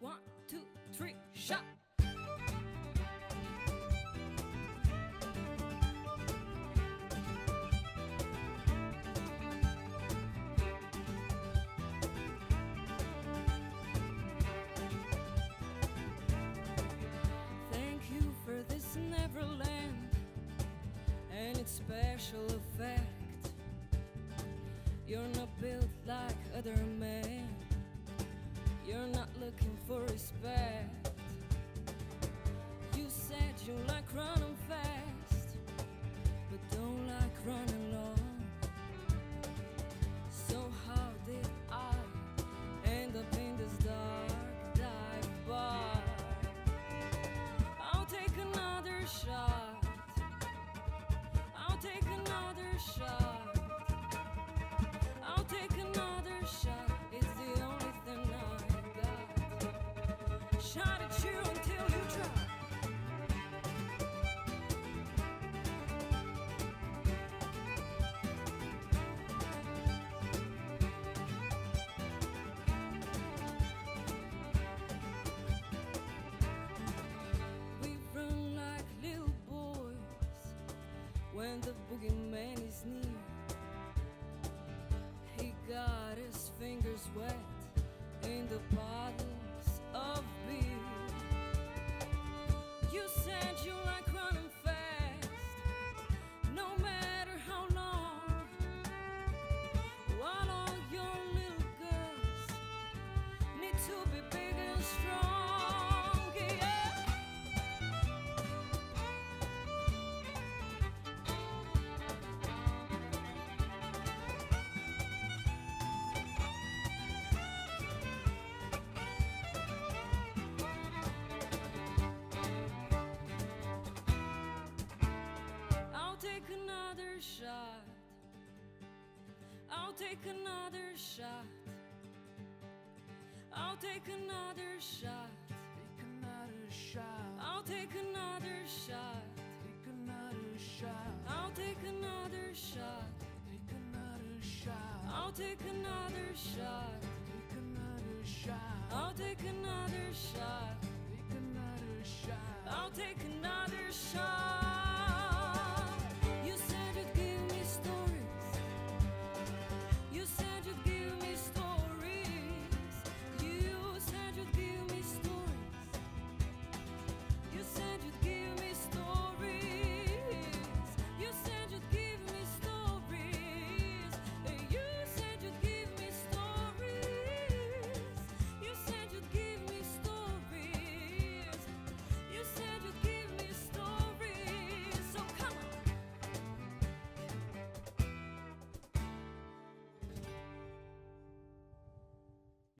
1, 2, 3, shot. Thank you for this Neverland and its special effect. You're not built like other men. You're not looking for respect. You said you like running fast, but don't like running long. So how did I end up in this dark dive bar? I'll take another shot. I'll take another shot. I'll take another shot. It's the only thing I got. Shot at you until you drop. We run like little boys when the boogeyman is near. He got his fingers wet in the bottles of beer. You said you like running fast, no matter how long. While all your little girls need to be big and strong, yeah. I'll take another shot. I'll take another shot. I'll take another shot. Take another shot. I'll take another shot. Take another shot. I'll take another shot. Take another shot. I'll take another shot. Take another shot. I'll take another shot. Take another shot. I'll take another shot.